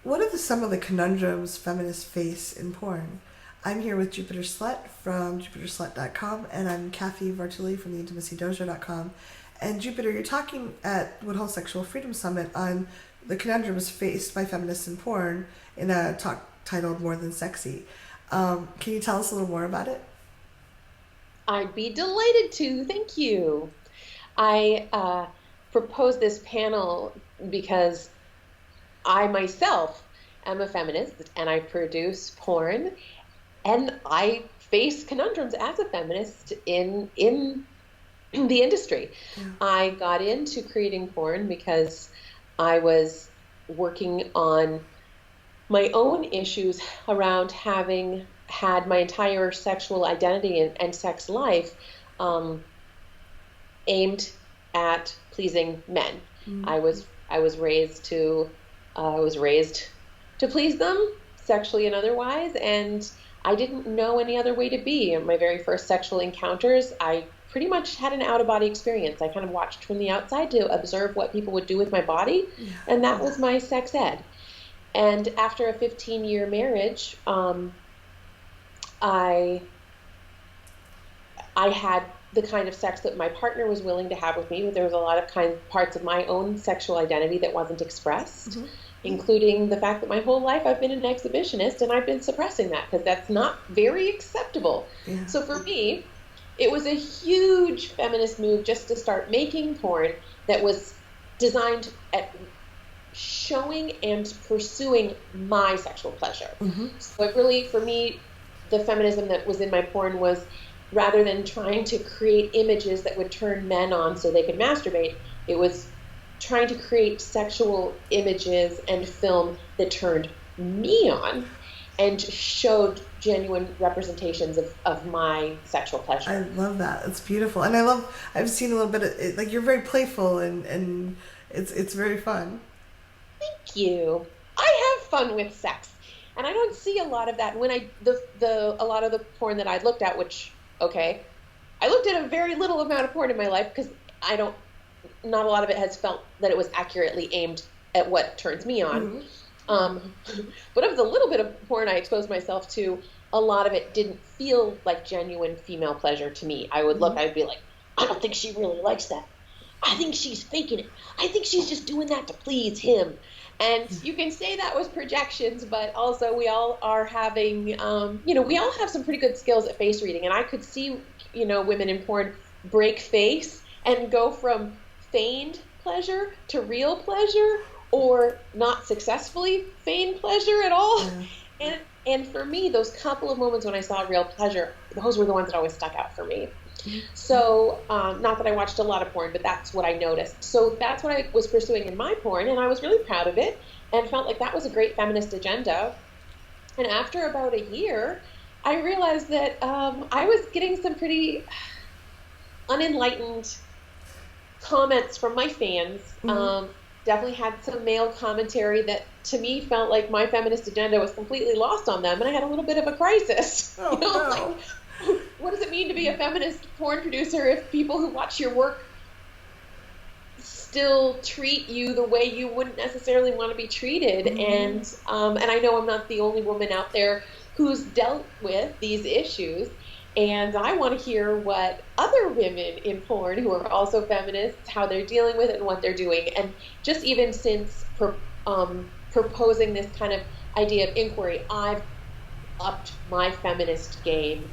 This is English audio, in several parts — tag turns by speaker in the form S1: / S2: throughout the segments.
S1: What are some of the conundrums feminists face in porn? I'm here with Jupiter Slut from jupiterslut.com, and I'm Kathy Vartuli from theintimacydojo.com. And Jupiter, you're talking at Woodhull Sexual Freedom Summit on the conundrums faced by feminists in porn in a talk titled More Than Sexy. Can you tell us a little more about it?
S2: I'd be delighted to. Thank you. I proposed this panel because I myself am a feminist and I produce porn, and I face conundrums as a feminist in the industry.
S1: Yeah.
S2: I got into creating porn because I was working on my own issues around having had my entire sexual identity and sex life um, aimed at pleasing men.
S1: Mm.
S2: I was raised to I was raised to please them sexually and otherwise, and I didn't know any other way to be. In my very first sexual encounters, I pretty much had an out-of-body experience. I kind of watched from the outside to observe what people would do with my body,
S1: Yeah.
S2: and that was my sex ed. And after a 15-year marriage, I I had the kind of sex that my partner was willing to have with me, but there was a lot of parts of my own sexual identity that wasn't expressed,
S1: Mm-hmm.
S2: including the fact that my whole life I've been an exhibitionist and I've been suppressing that because that's not very acceptable.
S1: Yeah.
S2: So for me, it was a huge feminist move just to start making porn that was designed at showing and pursuing my sexual pleasure.
S1: Mm-hmm.
S2: So it really, for me, the feminism that was in my porn was, rather than trying to create images that would turn men on so they could masturbate, it was trying to create sexual images and film that turned me on and showed genuine representations of my sexual pleasure.
S1: I love that. It's beautiful. And I've seen a little bit of it, like you're very playful and it's very fun.
S2: Thank you. I have fun with sex, and I don't see a lot of that when a lot of the porn that I looked at, which, okay, I looked at a very little amount of porn in my life because not a lot of it has felt that it was accurately aimed at what turns me on.
S1: Mm-hmm.
S2: Um, but of the little bit of porn I exposed myself to, a lot of it didn't feel like genuine female pleasure to me. I would look,
S1: Mm-hmm.
S2: I'd be like, I don't think she really likes that. I think she's faking it. I think she's just doing that to please him. And you can say that was projections, but also we all are having, we all have some pretty good skills at face reading. And I could see, women in porn break face and go from feigned pleasure to real pleasure, or not successfully feigned pleasure at all.
S1: Yeah.
S2: And for me, those couple of moments when I saw real pleasure, those were the ones that always stuck out for me. So, not that I watched a lot of porn, but that's what I noticed. So that's what I was pursuing in my porn, and I was really proud of it and felt like that was a great feminist agenda. And after about a year, I realized that I was getting some pretty unenlightened comments from my fans.
S1: Mm-hmm.
S2: Definitely had some male commentary that to me felt like my feminist agenda was completely lost on them, and I had a little bit of a crisis.
S1: Oh, no.
S2: Like, what does it mean to be a feminist porn producer if people who watch your work still treat you the way you wouldn't necessarily want to be treated?
S1: Mm-hmm.
S2: And I know I'm not the only woman out there who's dealt with these issues, and I want to hear what other women in porn who are also feminists, how they're dealing with it and what they're doing. And just even since proposing this kind of idea of inquiry, I've upped my feminist game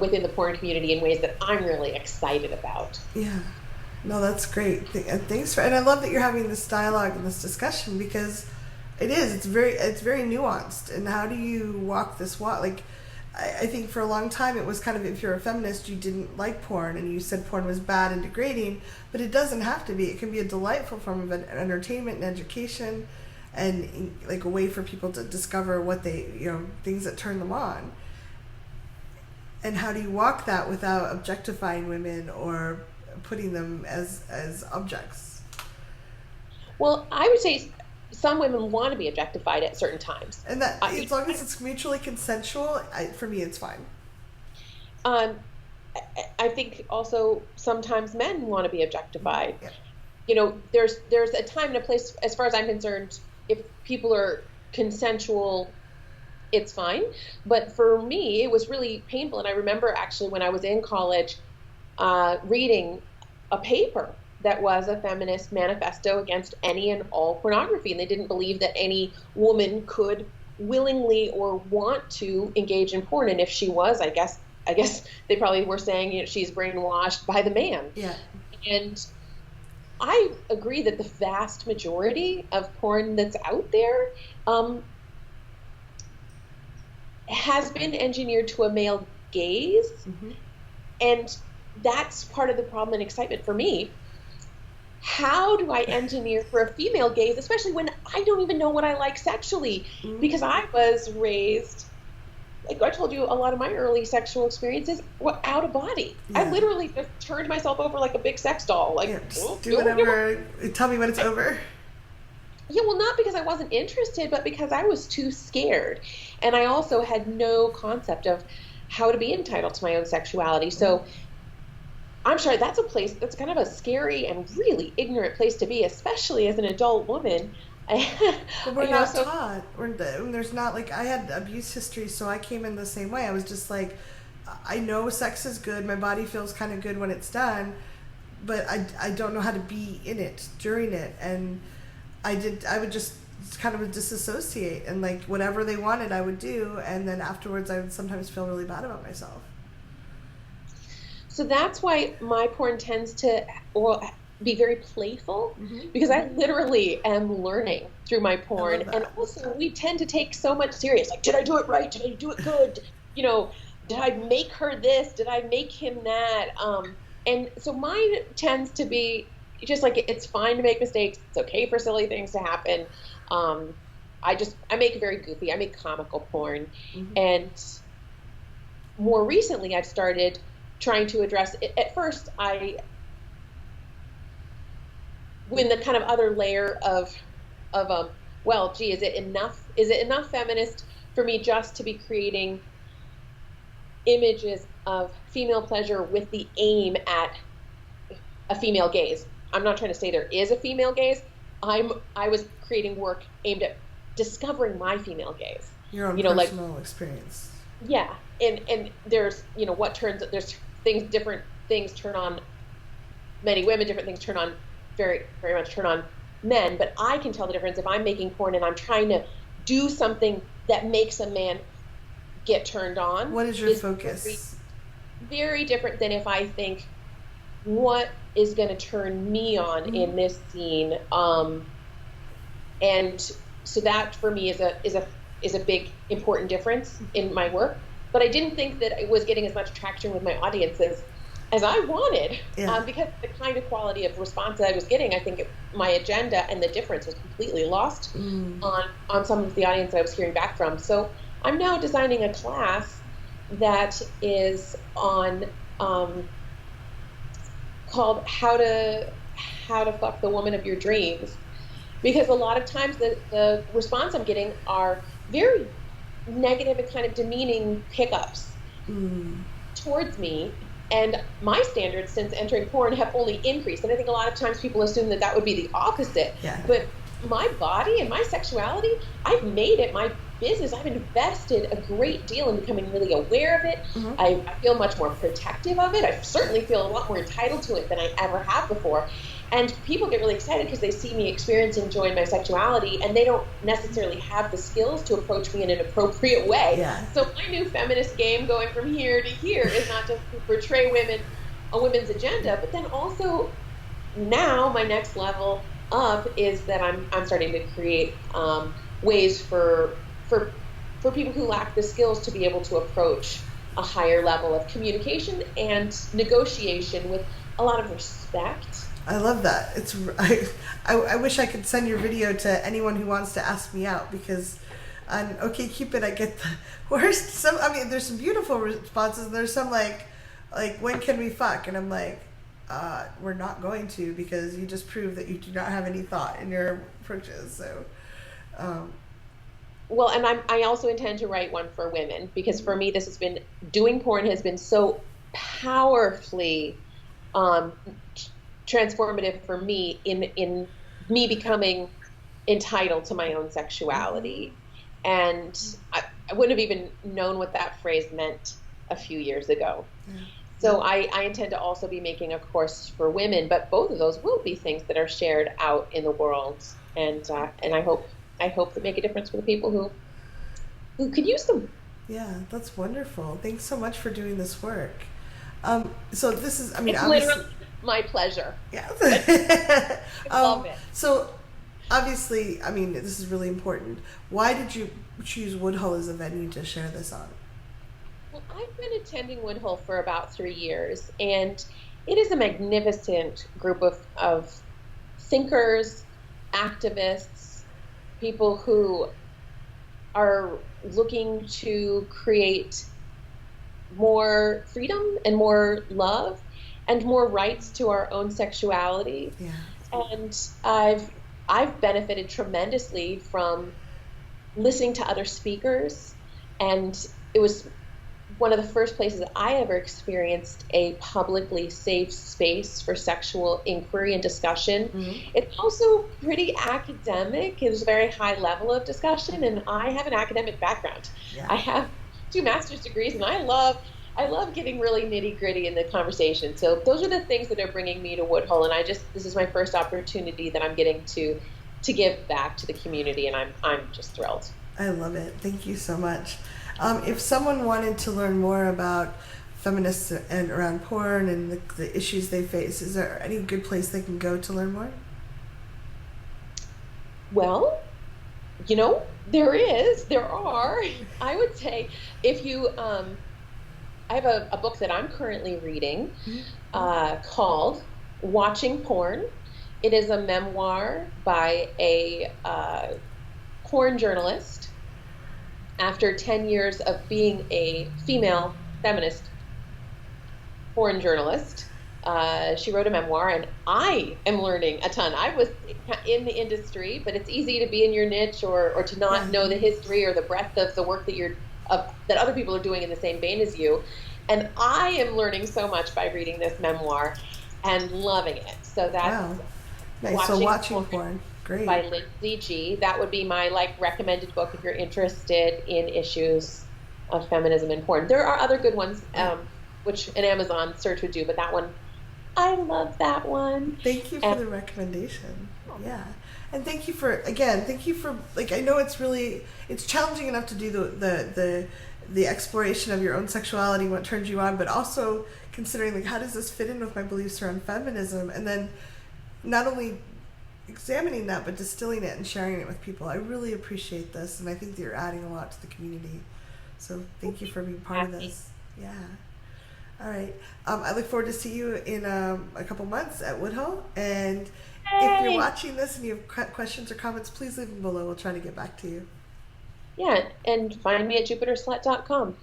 S2: within the porn community in ways that I'm really excited about.
S1: Yeah. No, that's great. Thanks and I love that you're having this dialogue and this discussion because it's very nuanced. And how do you walk this walk? Like, I think for a long time it was kind of, if you're a feminist, you didn't like porn and you said porn was bad and degrading, but it doesn't have to be. It can be a delightful form of entertainment and education, and like a way for people to discover what things that turn them on. And how do you walk that without objectifying women or putting them as objects?
S2: Well, I would say some women want to be objectified at certain times.
S1: And that, as long as it's mutually consensual, for me, it's fine.
S2: Um, I think also sometimes men want to be objectified.
S1: Yeah.
S2: There's a time and a place, as far as I'm concerned, if people are consensual, it's fine. But for me, it was really painful. And I remember actually when I was in college, reading a paper that was a feminist manifesto against any and all pornography. And they didn't believe that any woman could willingly or want to engage in porn. And if she was, I guess they probably were saying, you know, she's brainwashed by the man.
S1: Yeah.
S2: And I agree that the vast majority of porn that's out there has been engineered to a male gaze.
S1: Mm-hmm.
S2: And that's part of the problem and excitement for me. How do I engineer for a female gaze, especially when I don't even know what I like sexually?
S1: Mm-hmm.
S2: Because I was raised, like I told you, a lot of my early sexual experiences were out of body.
S1: Yeah.
S2: I literally just turned myself over like a big sex doll. Like,
S1: yeah, just do whatever. Tell me when it's over.
S2: Yeah, well, not because I wasn't interested, but because I was too scared. And I also had no concept of how to be entitled to my own sexuality. So I'm sure that's a place that's kind of a scary and really ignorant place to be, especially as an adult woman.
S1: But we're not taught. There's not, like, I had abuse history, so I came in the same way. I was just like, I know sex is good. My body feels kind of good when it's done, but I don't know how to be in it during it. And I would just kind of disassociate, and like whatever they wanted I would do, and then afterwards I would sometimes feel really bad about myself.
S2: So that's why my porn tends to be very playful, because I literally am learning through my porn. And also we tend to take so much serious, like, did I do it right? Did I do it good? You know, did I make her this? Did I make him that? And so mine tends to be just like, it's fine to make mistakes. It's okay for silly things to happen. I make it very goofy. I make comical porn. And more recently I've started trying to address it. At first, when the kind of other layer of well, gee, is it enough feminist for me just to be creating images of female pleasure with the aim at a female gaze? I'm not trying to say there is a female gaze. I was creating work aimed at discovering my female gaze.
S1: Your own personal experience.
S2: Yeah, and there's, you know, there's different things turn on many women, different things turn on very, very much turn on men, but I can tell the difference if I'm making porn and I'm trying to do something that makes a man get turned on.
S1: What is your focus?
S2: Very, very different than if I think, what is going to turn me on in this scene? And so that for me is a big important difference in my work. But I didn't think that it was getting as much traction with my audiences as I wanted, because the kind of quality of response that I was getting, I think my agenda and the difference was completely lost on some of the audience that I was hearing back from. So I'm now designing a class that is on called How to Fuck the Woman of Your Dreams, because a lot of times the response I'm getting are very negative and kind of demeaning pickups towards me, and my standards since entering porn have only increased. And I think a lot of times people assume that would be the opposite. But my body and my sexuality, I've made it my business. I've invested a great deal in becoming really aware of it. I feel much more protective of it. I certainly feel a lot more entitled to it than I ever have before. And people get really excited because they see me experience and enjoy my sexuality, and they don't necessarily have the skills to approach me in an appropriate way. So my new feminist game going from here to here is not just to portray a women's agenda, but then also now my next level up is that I'm starting to create ways for people who lack the skills to be able to approach a higher level of communication and negotiation with a lot of respect.
S1: I love that. I wish I could send your video to anyone who wants to ask me out, because on OkCupid I get the worst. There's some beautiful responses, and there's some like when can we fuck? And I'm like, we're not going to, because you just proved that you do not have any thought in your approaches. So,
S2: well, and I also intend to write one for women, because for me doing porn has been so powerfully transformative for me in me becoming entitled to my own sexuality. And I wouldn't have even known what that phrase meant a few years ago. So I intend to also be making a course for women, but both of those will be things that are shared out in the world, and I hope that make a difference for the people who could use them.
S1: Yeah, that's wonderful. Thanks so much for doing this work. So this is, I mean,
S2: It's
S1: obviously,
S2: literally my pleasure.
S1: yeah.
S2: I love it.
S1: So obviously, I mean, this is really important. Why did you choose Woodhull as a venue to share this on?
S2: Well, I've been attending Woodhull for about 3 years, and it is a magnificent group of thinkers, activists, people who are looking to create more freedom and more love and more rights to our own sexuality.
S1: Yeah.
S2: And I've benefited tremendously from listening to other speakers, and it was one of the first places that I ever experienced a publicly safe space for sexual inquiry and discussion.
S1: Mm-hmm.
S2: It's also pretty academic. It was a very high level of discussion, and I have an academic background.
S1: Yeah.
S2: I have 2 master's degrees, and I love getting really nitty gritty in the conversation. So those are the things that are bringing me to Woodhull, and this is my first opportunity that I'm getting to give back to the community, and I'm just thrilled.
S1: I love it. Thank you so much. If someone wanted to learn more about feminists and around porn and the issues they face, is there any good place they can go to learn more?
S2: Well, there are. I would say if you, I have a book that I'm currently reading called Watching Porn. It is a memoir by a porn journalist. After 10 years of being a female feminist porn journalist, she wrote a memoir, and I am learning a ton. I was in the industry, but it's easy to be in your niche or to not know the history or the breadth of the work that other people are doing in the same vein as you. And I am learning so much by reading this memoir and loving it. So that's
S1: nice. So Watching Porn. Great.
S2: By Lindsay G. That would be my recommended book if you're interested in issues of feminism and porn. There are other good ones, which an Amazon search would do, but that one, I love that one.
S1: Thank you for the recommendation. Yeah. And thank you for I know it's challenging enough to do the exploration of your own sexuality, what turns you on, but also considering how does this fit in with my beliefs around feminism, and then not only examining that, but distilling it and sharing it with people. I really appreciate this, and I think that you're adding a lot to the community. So thank you for being part of this. Yeah. All right. I look forward to see you in a couple months at Woodhull. And if you're watching this and you have questions or comments, please leave them below. We'll try to get back to you.
S2: Yeah, and find me at jupiterslut.com.